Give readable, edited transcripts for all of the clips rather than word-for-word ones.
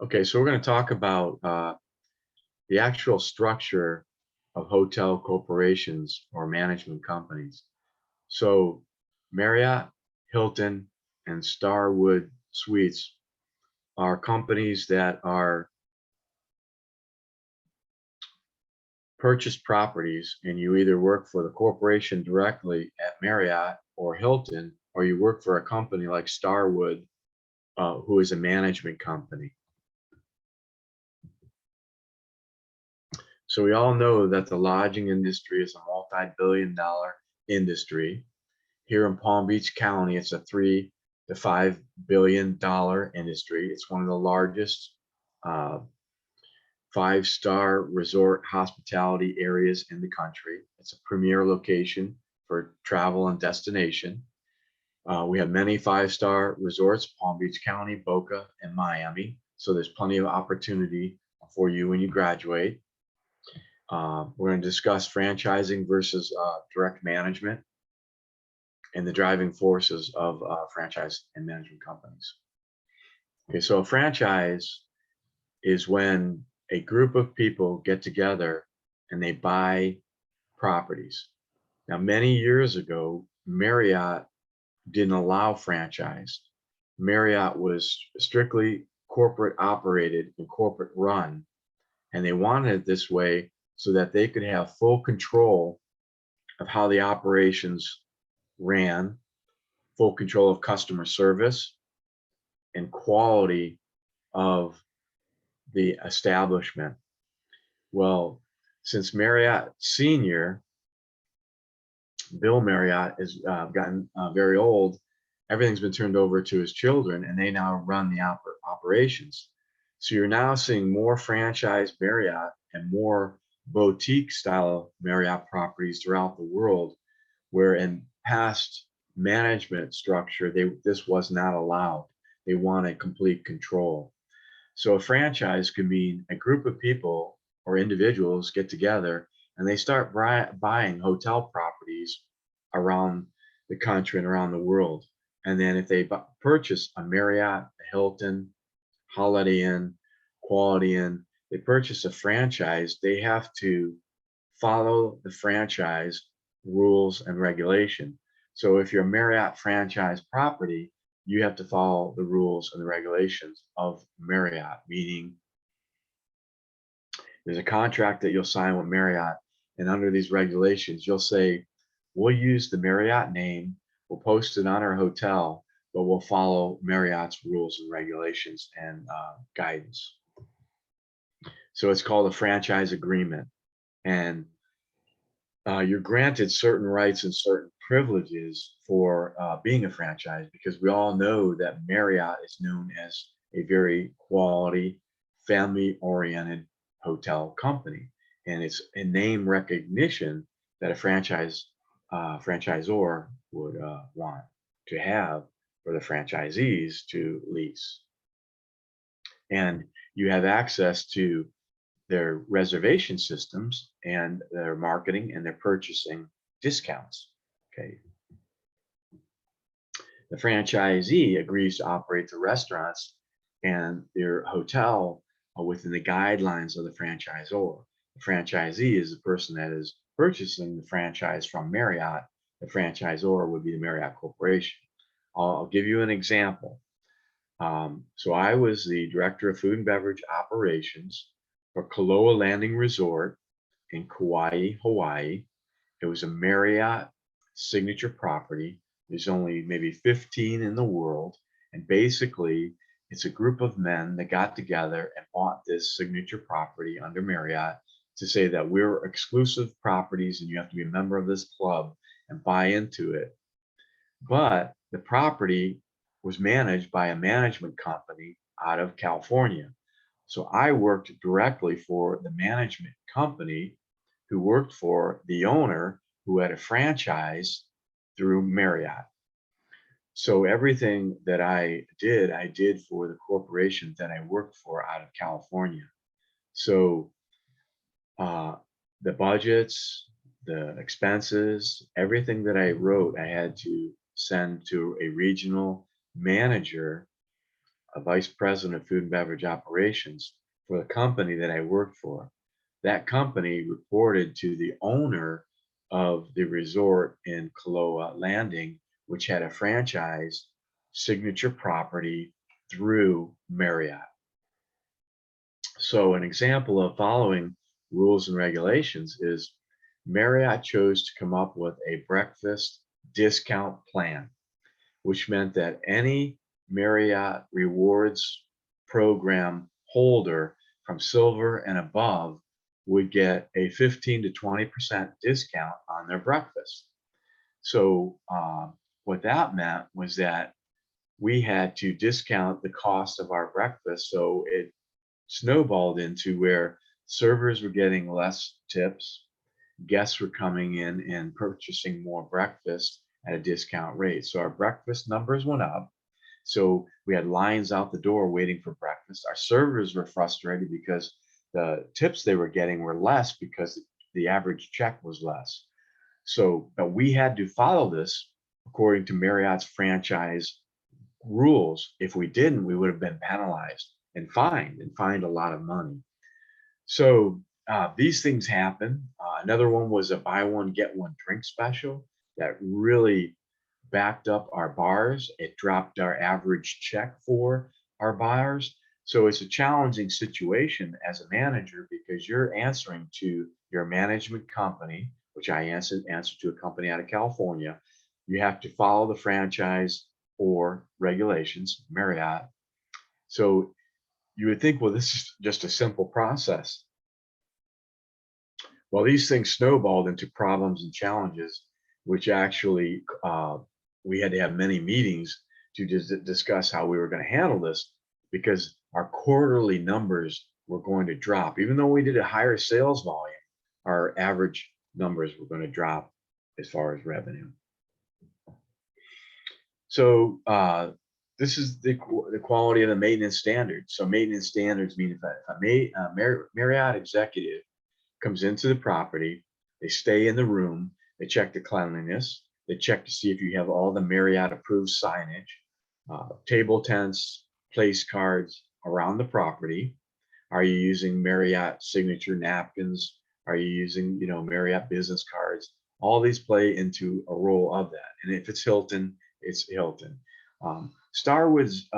Okay, so we're going to talk about the actual structure of hotel corporations or management companies. So Marriott, Hilton, and Starwood Suites are companies that are purchased properties, and you either work for the corporation directly at Marriott or Hilton, or you work for a company like Starwood, who is a management company. So we all know that the lodging industry is a multi-billion-dollar industry. Here in Palm Beach County, it's a $3 to $5 billion industry. It's one of the largest five-star resort hospitality areas in the country. It's a premier location for travel and destination. We have many five-star resorts, Palm Beach County, Boca, and Miami. So there's plenty of opportunity for you when you graduate. We're going to discuss franchising versus direct management and the driving forces of franchise and management companies. Okay, so a franchise is when a group of people get together and they buy properties. Now, many years ago, Marriott didn't allow franchise. Marriott was strictly corporate operated and corporate run, and they wanted it this way so that they could have full control of how the operations ran, full control of customer service and quality of the establishment. Well, since Marriott Senior, Bill Marriott, has gotten very old, everything's been turned over to his children, and they now run the operations. So you're now seeing more franchise Marriott and more boutique style Marriott properties throughout the world, where in past management structure, this was not allowed. They wanted complete control. So a franchise could mean a group of people or individuals get together and they start buying hotel properties around the country and around the world. And then if they purchase a Marriott, a Hilton, Holiday Inn, Quality Inn, they purchase a franchise, they have to follow the franchise rules and regulation. So if you're a Marriott franchise property, you have to follow the rules and the regulations of Marriott, meaning there's a contract that you'll sign with Marriott, and under these regulations, you'll say, we'll use the Marriott name, we'll post it on our hotel, but we'll follow Marriott's rules and regulations and guidance. So it's called a franchise agreement. And you're granted certain rights and certain privileges for being a franchise, because we all know that Marriott is known as a very quality, family-oriented hotel company. And it's a name recognition that a franchisor would want to have for the franchisees to lease. And you have access to their reservation systems and their marketing and their purchasing discounts. Okay. The franchisee agrees to operate the restaurants and their hotel within the guidelines of the franchisor. The franchisee is the person that is purchasing the franchise from Marriott. The franchisor would be the Marriott Corporation. I'll give you an example. So I was the director of food and beverage operations for Kaloa Landing Resort in Kauai, Hawaii. It was a Marriott signature property. There's only maybe 15 in the world. And basically, it's a group of men that got together and bought this signature property under Marriott to say that we're exclusive properties and you have to be a member of this club and buy into it. But the property was managed by a management company out of California. So I worked directly for the management company who worked for the owner who had a franchise through Marriott. So everything that I did for the corporation that I worked for out of California. So the budgets, the expenses, everything that I wrote, I had to send to a regional manager a vice president of food and beverage operations for the company that I worked for. That company reported to the owner of the resort in Kaloa Landing, which had a franchise signature property through Marriott. So an example of following rules and regulations is Marriott chose to come up with a breakfast discount plan, which meant that any Marriott Rewards program holder from silver and above would get a 15 to 20% discount on their breakfast. So what that meant was that we had to discount the cost of our breakfast. So it snowballed into where servers were getting less tips, guests were coming in and purchasing more breakfast at a discount rate. So our breakfast numbers went up. So we had lines out the door waiting for breakfast. Our servers were frustrated because the tips they were getting were less because the average check was less. So but we had to follow this according to Marriott's franchise rules. If we didn't, we would have been penalized and fined a lot of money. So these things happen. Another one was a buy one, get one drink special that really backed up our bars. It dropped our average check for our buyers. So it's a challenging situation as a manager because you're answering to your management company, which I answer to a company out of California. You have to follow the franchise or regulations, Marriott. So you would think, well, this is just a simple process. Well, these things snowballed into problems and challenges, which actually we had to have many meetings to discuss how we were going to handle this because our quarterly numbers were going to drop. Even though we did a higher sales volume, our average numbers were going to drop as far as revenue. So this is the quality of the maintenance standards. So maintenance standards mean if a Marriott executive comes into the property, they stay in the room, they check the cleanliness, they check to see if you have all the Marriott approved signage, table tents, place cards around the property. Are you using Marriott signature napkins? Are you using, Marriott business cards? All these play into a role of that. And if it's Hilton, it's Hilton. Starwood's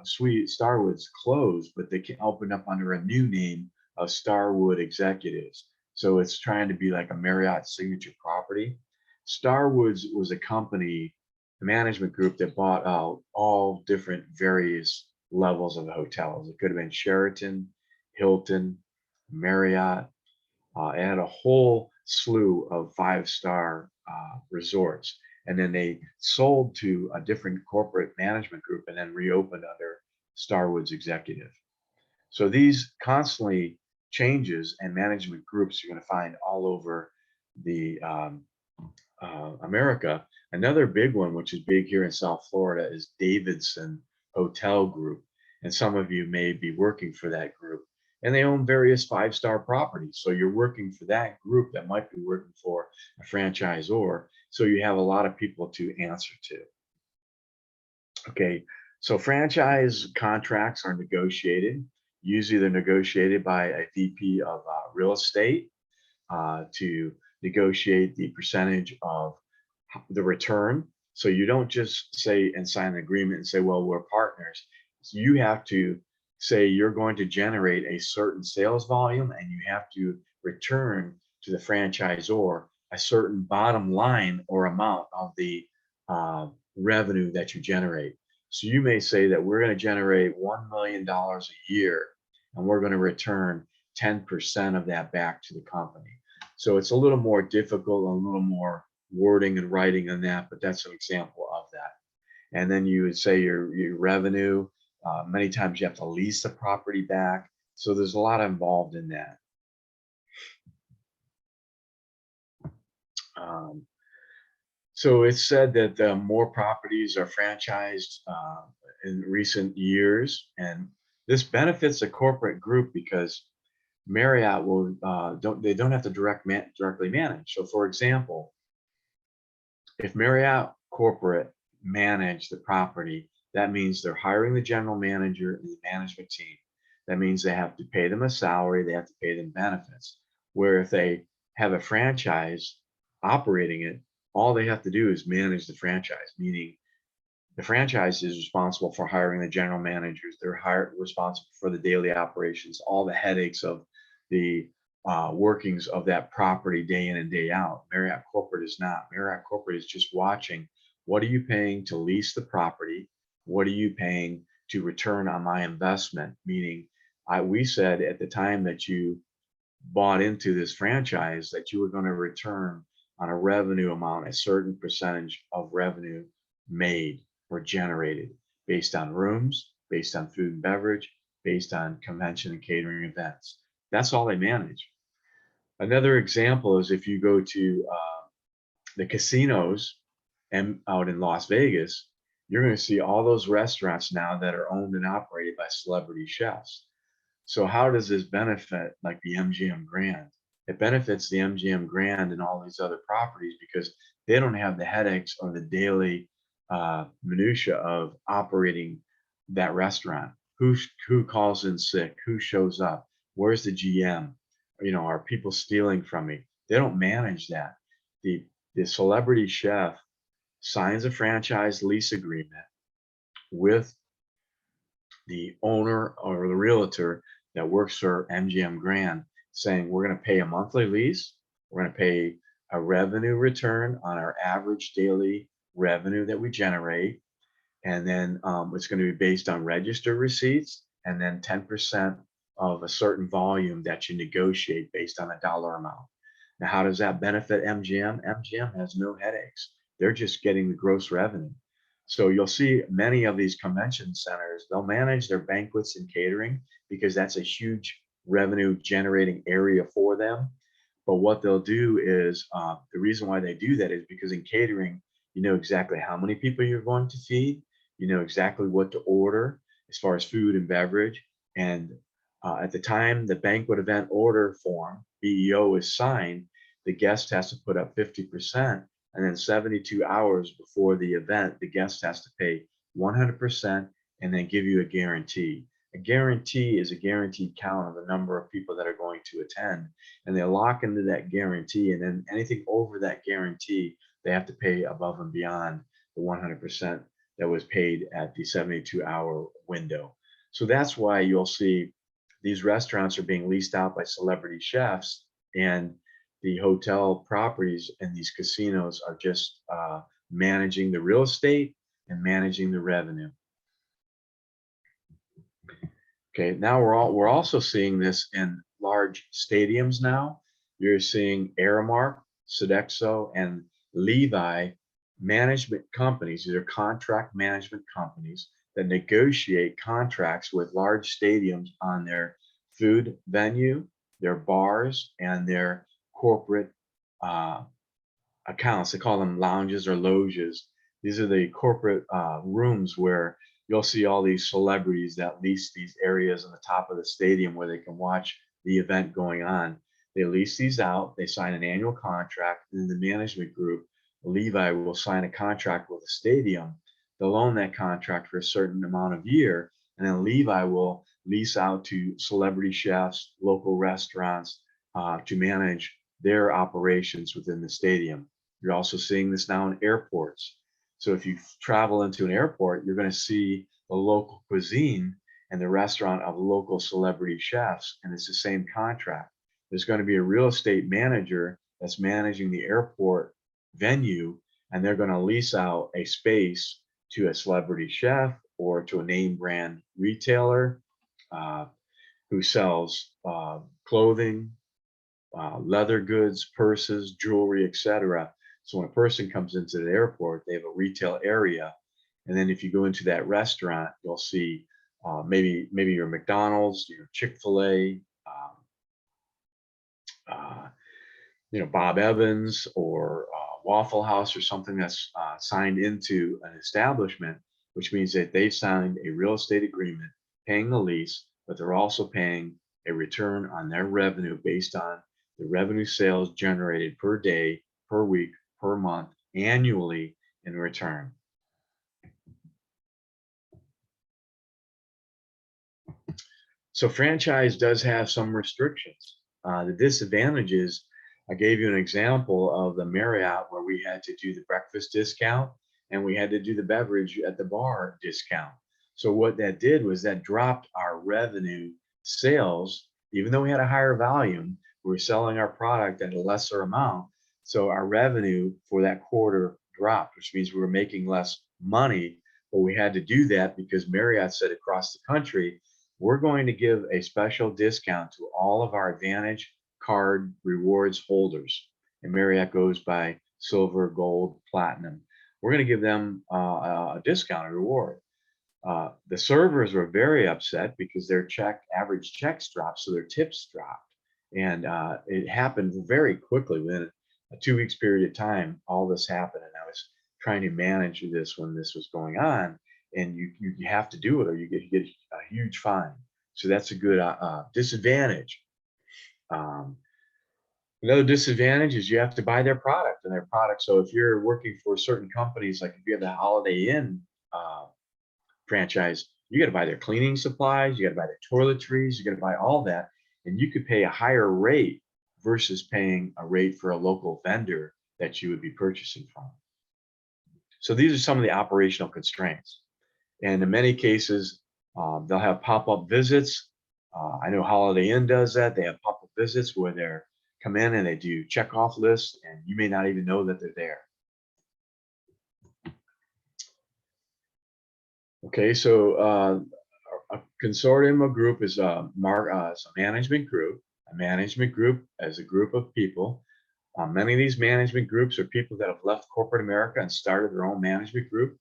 Starwood's closed, but they can open up under a new name of Starwood Executives. So it's trying to be like a Marriott signature property. Starwood's was a company, a management group that bought out all different various levels of the hotels. It could have been Sheraton, Hilton, Marriott. It had a whole slew of five-star resorts. And then they sold to a different corporate management group and then reopened under Starwood's Executive. So these constantly changes and management groups you're going to find all over the America. Another big one, which is big here in South Florida, is Davidson Hotel Group. And some of you may be working for that group. And they own various five-star properties. So you're working for that group that might be working for a franchisor. So you have a lot of people to answer to. Okay, so franchise contracts are negotiated. Usually they're negotiated by a VP of real estate to negotiate the percentage of the return. So you don't just say and sign an agreement and say, well, we're partners. So you have to say you're going to generate a certain sales volume and you have to return to the franchisor a certain bottom line or amount of the revenue that you generate. So you may say that we're going to generate $1 million a year and we're going to return 10% of that back to the company. So it's a little more difficult, a little more wording and writing on that, but that's an example of that. And then you would say your revenue, many times you have to lease the property back. So there's a lot involved in that. So it's said that more properties are franchised in recent years, and this benefits a corporate group because Marriott will don't have to directly manage. So for example, if Marriott corporate managed the property, That means they're hiring the general manager and the management team. That means they have to pay them a salary, they have to pay them benefits. Where if they have a franchise operating it, all they have to do is manage the franchise, meaning the franchise is responsible for hiring the general managers. They're responsible for the daily operations, all the headaches of the workings of that property day in and day out. Marriott Corporate is not. Marriott Corporate is just watching, what are you paying to lease the property? What are you paying to return on my investment? Meaning, we said at the time that you bought into this franchise that you were going to return on a revenue amount, a certain percentage of revenue made or generated based on rooms, based on food and beverage, based on convention and catering events. That's all they manage. Another example is if you go to the casinos and out in Las Vegas, you're going to see all those restaurants now that are owned and operated by celebrity chefs. So how does this benefit like the MGM Grand? It benefits the MGM Grand and all these other properties because they don't have the headaches or the daily minutia of operating that restaurant. Who calls in sick? Who shows up? Where's the GM? You know, are people stealing from me? They don't manage that. The celebrity chef signs a franchise lease agreement with the owner or the realtor that works for MGM Grand, saying we're going to pay a monthly lease, we're going to pay a revenue return on our average daily revenue that we generate, and then it's going to be based on registered receipts, and then 10% of a certain volume that you negotiate based on a dollar amount. Now, how does that benefit MGM? MGM has no headaches. They're just getting the gross revenue. So you'll see many of these convention centers, they'll manage their banquets and catering because that's a huge revenue generating area for them. But what they'll do is the reason why they do that is because in catering, you know exactly how many people you're going to feed, you know exactly what to order as far as food and beverage. And at the time the banquet event order form, BEO, is signed, the guest has to put up 50%. And then 72 hours before the event, the guest has to pay 100% and then give you a guarantee. A guarantee is a guaranteed count of the number of people that are going to attend. And they lock into that guarantee. And then anything over that guarantee, they have to pay above and beyond the 100% that was paid at the 72-hour window. So that's why you'll see these restaurants are being leased out by celebrity chefs, and the hotel properties and these casinos are just managing the real estate and managing the revenue. Okay, now we're also seeing this in large stadiums now. You're seeing Aramark, Sodexo, and Levi management companies. These are contract management companies that negotiate contracts with large stadiums on their food venue, their bars, and their corporate accounts. They call them lounges or loges. These are the corporate rooms where you'll see all these celebrities that lease these areas on the top of the stadium where they can watch the event going on. They lease these out, they sign an annual contract, and then the management group, Levi, will sign a contract with the stadium. They'll own that contract for a certain amount of year, and then Levi will lease out to celebrity chefs, local restaurants to manage their operations within the stadium. You're also seeing this now in airports. So if you travel into an airport, you're going to see the local cuisine and the restaurant of local celebrity chefs, and it's the same contract. There's going to be a real estate manager that's managing the airport venue, and they're going to lease out a space to a celebrity chef or to a name brand retailer who sells clothing, leather goods, purses, jewelry, etc. So when a person comes into the airport, they have a retail area. And then if you go into that restaurant, you'll see maybe your McDonald's, your Chick-fil-A, Bob Evans or Waffle House or something that's signed into an establishment, which means that they've signed a real estate agreement paying the lease, but they're also paying a return on their revenue based on the revenue sales generated per day, per week, per month, annually in return. So franchise does have some restrictions. The disadvantages, I gave you an example of the Marriott where we had to do the breakfast discount and we had to do the beverage at the bar discount. So what that did was that dropped our revenue sales, even though we had a higher volume, we were selling our product at a lesser amount. So our revenue for that quarter dropped, which means we were making less money, but we had to do that because Marriott said across the country, we're going to give a special discount to all of our Advantage card rewards holders. And Marriott goes by silver, gold, platinum. We're going to give them a discount, a reward. The servers were very upset because their average checks dropped, so their tips dropped. And it happened very quickly. Within a 2 weeks period of time, all this happened. And I was trying to manage this when this was going on. And you have to do it or you get a huge fine. So that's a good disadvantage. Another disadvantage is you have to buy their product and their product. So if you're working for certain companies, like if you have the Holiday Inn franchise, you got to buy their cleaning supplies, you got to buy their toiletries, you got to buy all that. And you could pay a higher rate versus paying a rate for a local vendor that you would be purchasing from. So these are some of the operational constraints. And in many cases, they'll have pop-up visits. I know Holiday Inn does that. They have pop-up visits where they come in and they do check-off lists, and you may not even know that they're there. Okay, so a consortium or group is a management group. A management group is a group of people. Many of these management groups are people that have left corporate America and started their own management group.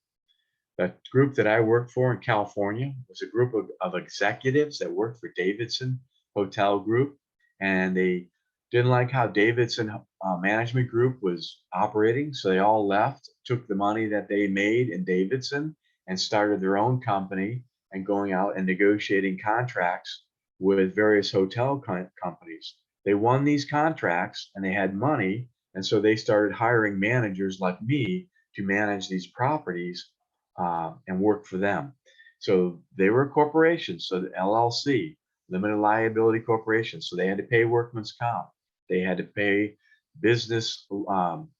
The group that I worked for in California was a group of executives that worked for Davidson Hotel Group, and they didn't like how Davidson Management Group was operating, so they all left, took the money that they made in Davidson and started their own company and going out and negotiating contracts with various hotel companies. They won these contracts and they had money, and so they started hiring managers like me to manage these properties and work for them. So they were corporations, so the LLC, limited liability corporation. So they had to pay workman's comp. They had to pay business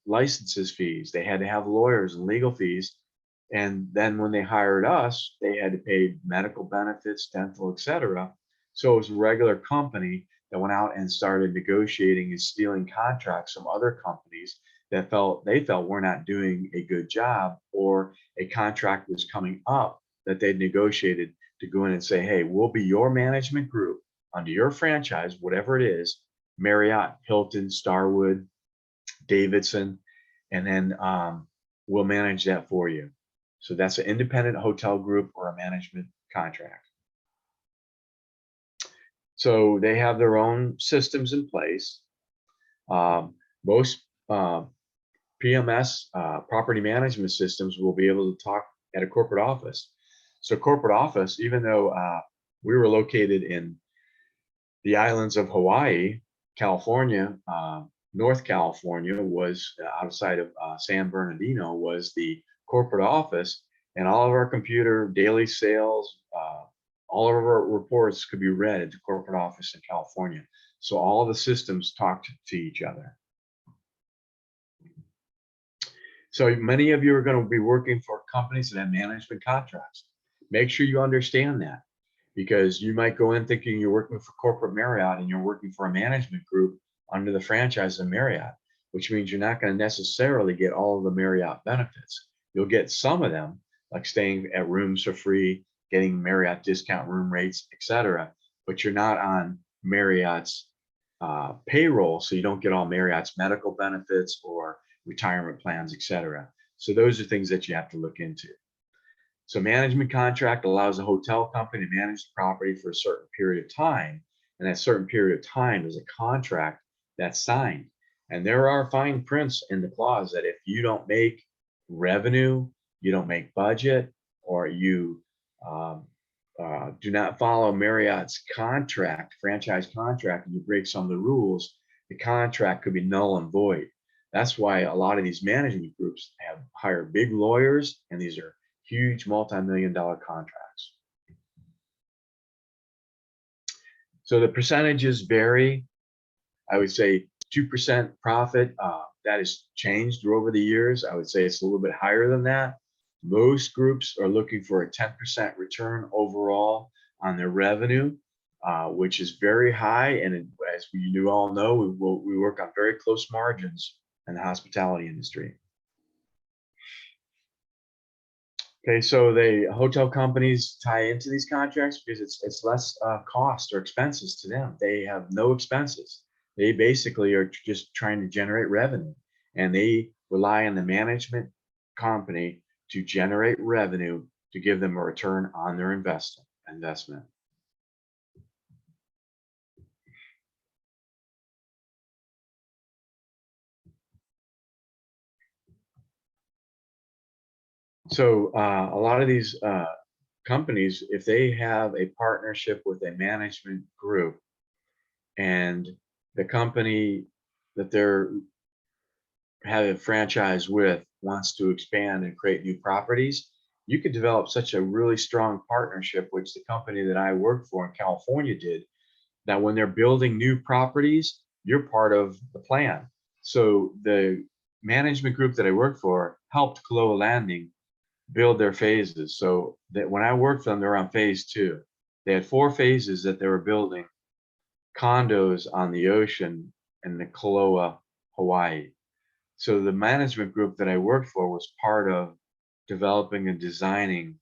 licenses fees. They had to have lawyers and legal fees. And then when they hired us, they had to pay medical benefits, dental, etc. So it was a regular company that went out and started negotiating and stealing contracts from other companies that they felt were not doing a good job, or a contract was coming up that they'd negotiated to go in and say, hey, we'll be your management group under your franchise, whatever it is, Marriott, Hilton, Starwood, Davidson, and then we'll manage that for you. So that's an independent hotel group or a management contract. So they have their own systems in place. Most PMS, property management systems, will be able to talk at a corporate office. So corporate office, even though we were located in the islands of Hawaii, California, North California was outside of San Bernardino was the corporate office, and all of our computer daily sales, all of our reports could be read at the corporate office in California. So all the systems talked to each other. So many of you are going to be working for companies that have management contracts. Make sure you understand that, because you might go in thinking you're working for corporate Marriott and you're working for a management group under the franchise of Marriott, which means you're not going to necessarily get all of the Marriott benefits. You'll get some of them, like staying at rooms for free, getting Marriott discount room rates, etc. But you're not on Marriott's payroll, so you don't get all Marriott's medical benefits or retirement plans, etc. So those are things that you have to look into. So management contract allows a hotel company to manage the property for a certain period of time, and that certain period of time is a contract that's signed. And there are fine prints in the clause that if you don't make revenue, you don't make budget, or you do not follow Marriott's contract, franchise contract, and you break some of the rules, the contract could be null and void. That's why a lot of these management groups have hired big lawyers, and these are huge multi-million-dollar contracts. So the percentages vary. I would say 2% profit. That has changed over the years. I would say it's a little bit higher than that. Most groups are looking for a 10% return overall on their revenue, which is very high. And as you all know, we work on very close margins in the hospitality industry. Okay, so the hotel companies tie into these contracts because it's less cost or expenses to them. They have no expenses. They basically are just trying to generate revenue, and they rely on the management company to generate revenue to give them a return on their investment. So a lot of these companies, if they have a partnership with a management group and the company that they're have a franchise with wants to expand and create new properties, you could develop such a really strong partnership, which the company that I worked for in California did, that when they're building new properties, you're part of the plan. So the management group that I worked for helped Kaloa Landing build their phases. So that when I worked for them, they're on phase 2. They had 4 phases that they were building condos on the ocean in the Kaloa, Hawaii. So the management group that I worked for was part of developing and designing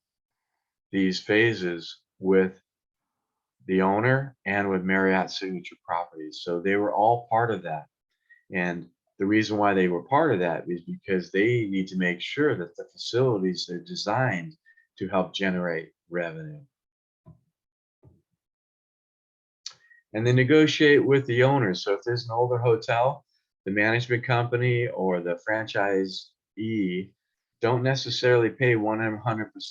these phases with the owner and with Marriott Signature Properties. So they were all part of that. And the reason why they were part of that is because they need to make sure that the facilities are designed to help generate revenue. And they negotiate with the owners. So if there's an older hotel, the management company or the franchisee don't necessarily pay 100%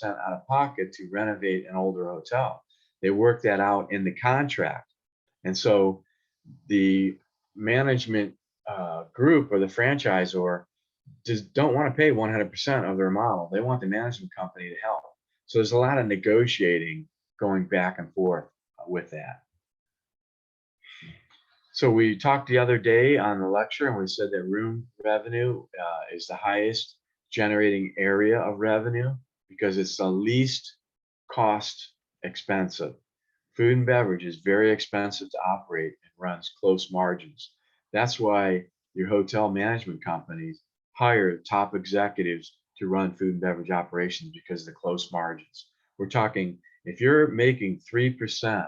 out of pocket to renovate an older hotel. They work that out in the contract. And so the management group or the franchisor just don't want to pay 100% of their model. They want the management company to help. So there's a lot of negotiating going back and forth with that. So we talked the other day on the lecture, and we said that room revenue is the highest generating area of revenue because it's the least cost expensive. Food and beverage is very expensive to operate and runs close margins. That's why your hotel management companies hire top executives to run food and beverage operations because of the close margins. We're talking, if you're making 3%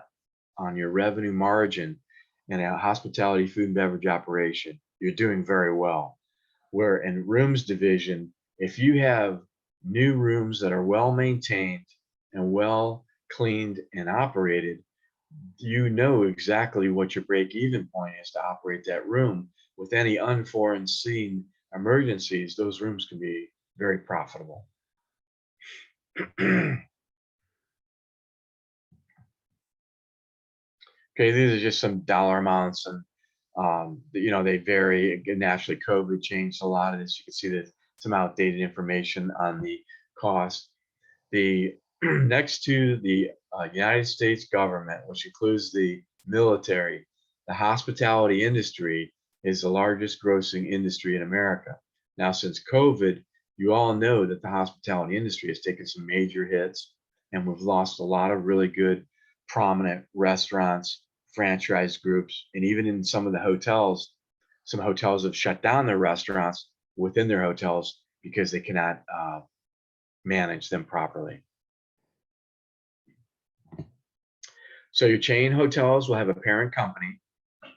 on your revenue margin in a hospitality food and beverage operation, you're doing very well. Where in rooms division, if you have new rooms that are well maintained and well cleaned and operated, you know exactly what your break-even point is to operate that room. With any unforeseen emergencies, those rooms can be very profitable. Okay, these are just some dollar amounts, and they vary. Again, naturally, COVID changed a lot of this. You can see that some outdated information on the cost. The next to the United States government, which includes the military, the hospitality industry is the largest grossing industry in America. Now, since COVID, you all know that the hospitality industry has taken some major hits, and we've lost a lot of really good, prominent restaurants, franchise groups, and even in some of the hotels, some hotels have shut down their restaurants within their hotels because they cannot manage them properly. So your chain hotels will have a parent company.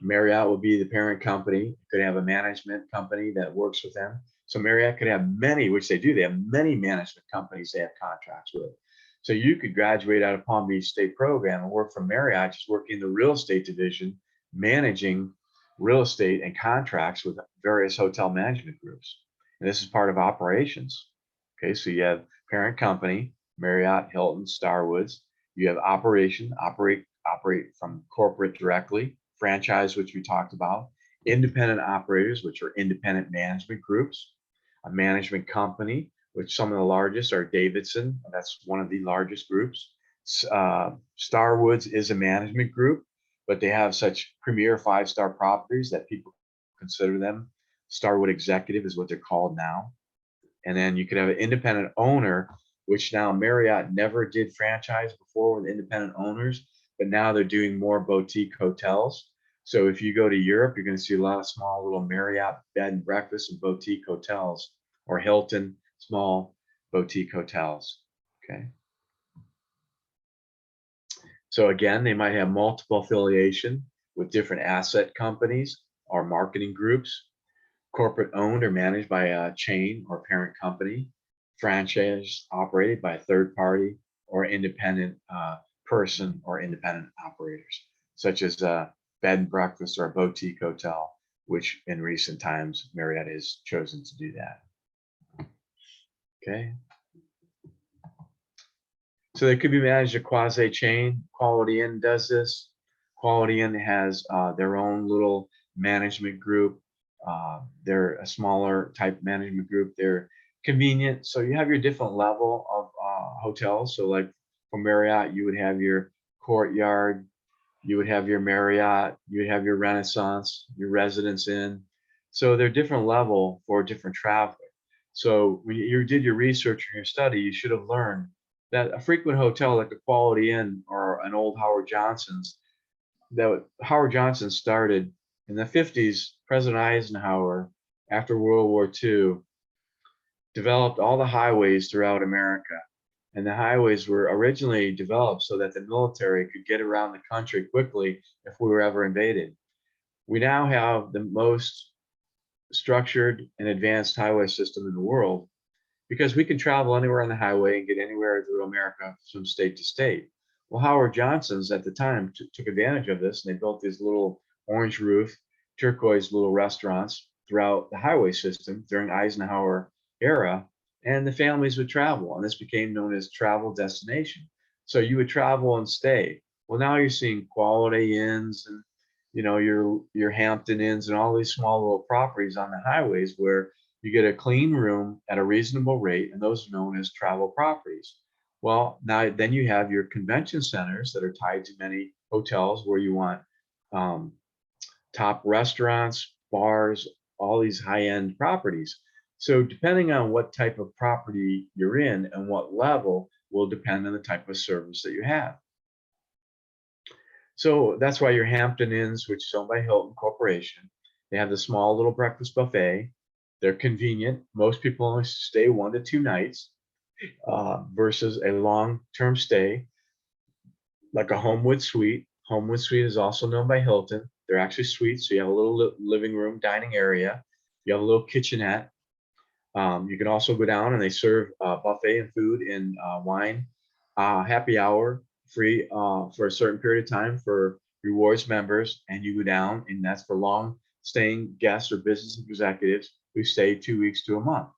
Marriott will be the parent company. You could have a management company that works with them. So Marriott could have many, which they do. They have many management companies they have contracts with. So you could graduate out of Palm Beach State program and work for Marriott, just working the real estate division, managing real estate and contracts with various hotel management groups. And this is part of operations. Okay, so you have parent company, Marriott, Hilton, Starwoods. You have operation, operate from corporate directly, franchise, which we talked about, independent operators, which are independent management groups, a management company, which some of the largest are Davidson. That's one of the largest groups. Starwoods is a management group. but they have such premier 5-star properties that people consider them. Starwood Executive is what they're called now. And then you could have an independent owner, which now Marriott never did franchise before with independent owners, but now they're doing more boutique hotels. So if you go to Europe, you're going to see a lot of small little Marriott bed and breakfast and boutique hotels, or Hilton small boutique hotels. Okay. So again, they might have multiple affiliation with different asset companies or marketing groups, corporate owned or managed by a chain or parent company, franchise operated by a third party, or independent person or independent operators, such as a bed and breakfast or a boutique hotel, which in recent times Marriott has chosen to do that. Okay. So they could be managed a quasi chain. Quality Inn does this. Quality Inn has their own little management group. They're a smaller type management group. They're convenient. So you have your different level of hotels. So like for Marriott, you would have your Courtyard, you would have your Marriott, you would have your Renaissance, your Residence Inn. So they're different level for different travelers. So when you did your research or your study, you should have learned that a frequent hotel like a Quality Inn or an old Howard Johnson's, that Howard Johnson started in the 50s. President Eisenhower, after World War II, developed all the highways throughout America. And the highways were originally developed so that the military could get around the country quickly if we were ever invaded. We now have the most structured and advanced highway system in the world, because we can travel anywhere on the highway and get anywhere through America from state to state. Well, Howard Johnson's at the time took advantage of this, and they built these little orange roof, turquoise little restaurants throughout the highway system during Eisenhower era, and the families would travel, and this became known as travel destination. So you would travel and stay. Well, now you're seeing Quality Inns and your Hampton Inns and all these small little properties on the highways where you get a clean room at a reasonable rate, and those are known as travel properties. Well, now then you have your convention centers that are tied to many hotels where you want top restaurants, bars, all these high-end properties. So depending on what type of property you're in and what level will depend on the type of service that you have. So that's why your Hampton Inns, which is owned by Hilton Corporation, they have the small little breakfast buffet. They're convenient. Most people only stay 1 to 2 nights versus a long-term stay like a Homewood Suite. Homewood Suite is also known by Hilton. They're actually suites, so you have a little living room, dining area. You have a little kitchenette. You can also go down and they serve buffet and food and wine, happy hour, free for a certain period of time for rewards members. And you go down, and that's for long staying guests or business executives who stay 2 weeks to a month.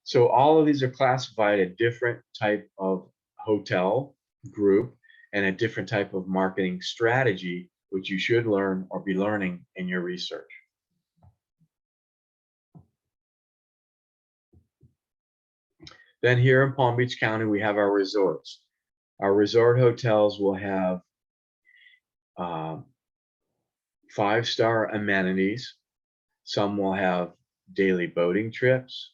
So all of these are classified a different type of hotel group and a different type of marketing strategy, which you should learn or be learning in your research. Then here in Palm Beach County, we have our resorts. Our resort hotels will have 5-star amenities. Some will have daily boating trips,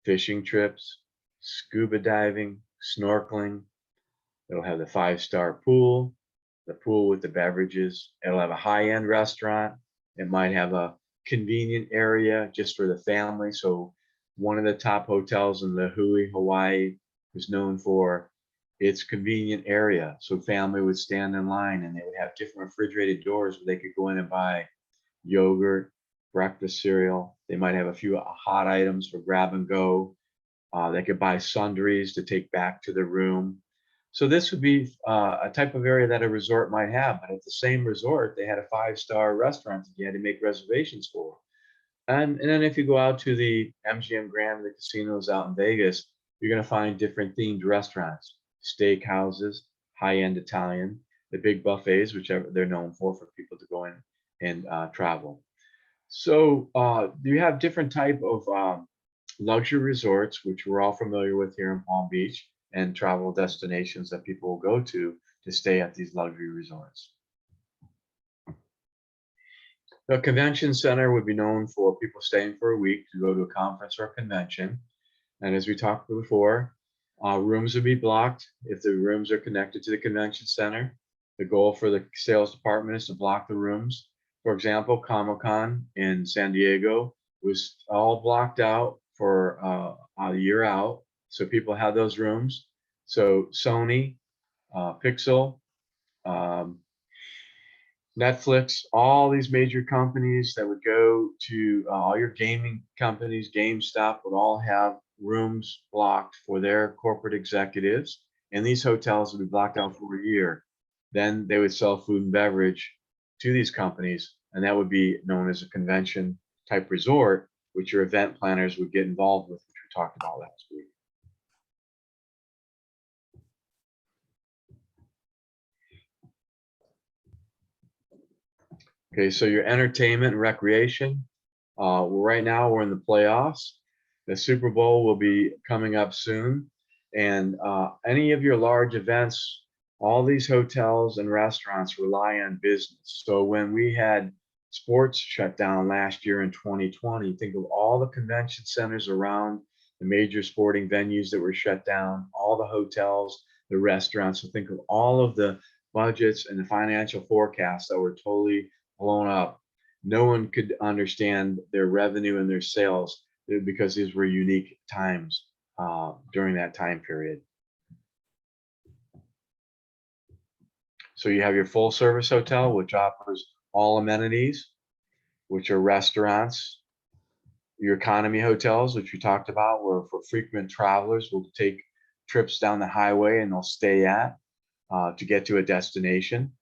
fishing trips, scuba diving, snorkeling. It'll have the 5-star pool, the pool with the beverages. It'll have a high-end restaurant. It might have a convenient area just for the family. So one of the top hotels in La Hui, Hawaii, is known for its convenient area. So family would stand in line and they would have different refrigerated doors where they could go in and buy yogurt, breakfast cereal. They might have a few hot items for grab and go. They could buy sundries to take back to the room. So this would be a type of area that a resort might have. But at the same resort, they had a 5-star restaurant that you had to make reservations for. And then if you go out to the MGM Grand, the casinos out in Vegas, you're going to find different themed restaurants, steak houses, high-end Italian, the big buffets, whichever they're known for people to go in and travel. So you have different type of luxury resorts, which we're all familiar with here in Palm Beach, and travel destinations that people will go to stay at these luxury resorts. The convention center would be known for people staying for a week to go to a conference or a convention. And as we talked before, rooms would be blocked if the rooms are connected to the convention center. The goal for the sales department is to block the rooms. For example, Comic-Con in San Diego was all blocked out for a year out. So people had those rooms. So Sony, Pixel, um, Netflix, all these major companies that would go to all your gaming companies, GameStop would all have rooms blocked for their corporate executives. And these hotels would be blocked out for a year. Then they would sell food and beverage to these companies, and that would be known as a convention type resort, which your event planners would get involved with, which we talked about last week. Okay, so your entertainment and recreation. Right now we're in the playoffs. The Super Bowl will be coming up soon. And any of your large events, all these hotels and restaurants rely on business. So when we had sports shut down last year in 2020, think of all the convention centers around the major sporting venues that were shut down, all the hotels, the restaurants. So think of all of the budgets and the financial forecasts that were totally blown up. No one could understand their revenue and their sales because these were unique times during that time period. So you have your full service hotel, which offers all amenities, which are restaurants, your economy hotels, which we talked about, where for frequent travelers will take trips down the highway and they'll stay at to get to a destination.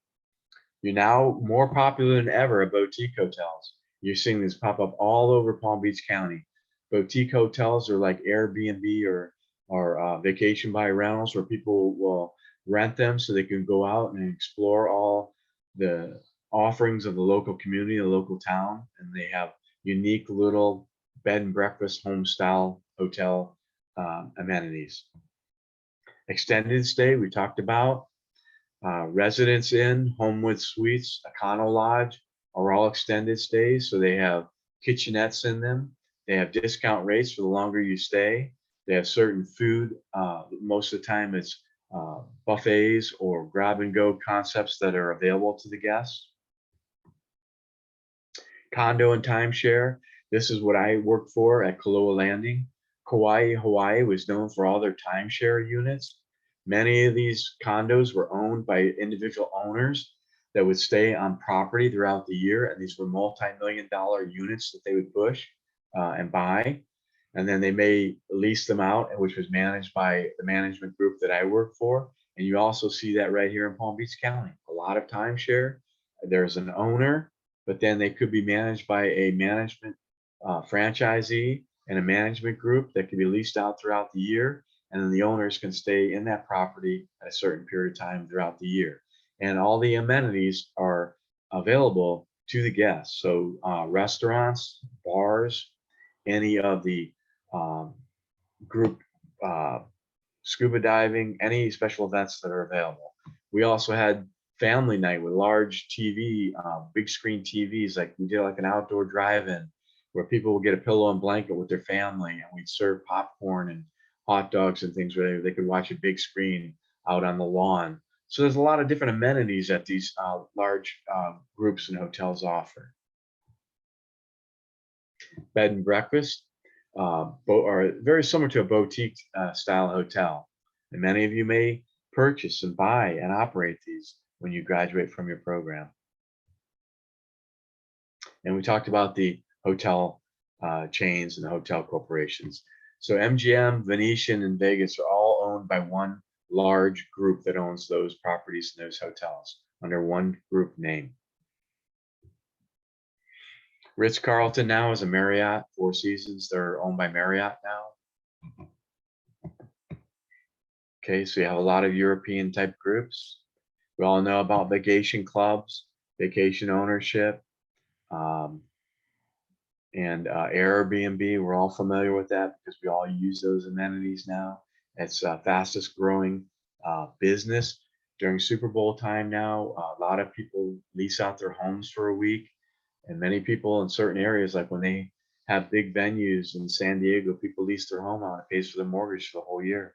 You're now more popular than ever at boutique hotels. You're seeing these pop up all over Palm Beach County. Boutique hotels are like Airbnb or vacation by rentals, where people will rent them so they can go out and explore all the offerings of the local community, the local town, and they have unique little bed and breakfast home style hotel amenities. Extended stay, we talked about. Residence Inn, Homewood Suites, Econo Lodge are all extended stays. So they have kitchenettes in them. They have discount rates for the longer you stay. They have certain food. Most of the time it's buffets or grab and go concepts that are available to the guests. Condo and timeshare. This is what I worked for at Kaloa Landing. Kauai, Hawaii was known for all their timeshare units. Many of these condos were owned by individual owners that would stay on property throughout the year. And these were multi-million-dollar units that they would push and buy. And then they may lease them out, which was managed by the management group that I work for. And you also see that right here in Palm Beach County. A lot of timeshare. There's an owner, but then they could be managed by a management franchisee and a management group that can be leased out throughout the year. And then the owners can stay in that property at a certain period of time throughout the year. And all the amenities are available to the guests. So restaurants, bars, any of the group scuba diving, any special events that are available. We also had family night with large TV, big screen TVs. Like we did like an outdoor drive-in where people would get a pillow and blanket with their family, and we'd serve popcorn and hot dogs and things where they could watch a big screen out on the lawn. So there's a lot of different amenities that these large groups and hotels offer. Bed and breakfast are very similar to a boutique style hotel. And many of you may purchase and buy and operate these when you graduate from your program. And we talked about the hotel chains and the hotel corporations. So MGM, Venetian, and Vegas are all owned by one large group that owns those properties and those hotels under one group name. Ritz-Carlton now is a Marriott, Four Seasons. They're owned by Marriott now. Okay, so you have a lot of European type groups. We all know about vacation clubs, vacation ownership, and Airbnb. We're all familiar with that because we all use those amenities now. It's fastest growing business during Super Bowl time now. A lot of people lease out their homes for a week And many people in certain areas, like when they have big venues in San Diego, people lease their home out, it pays for the mortgage for the whole year.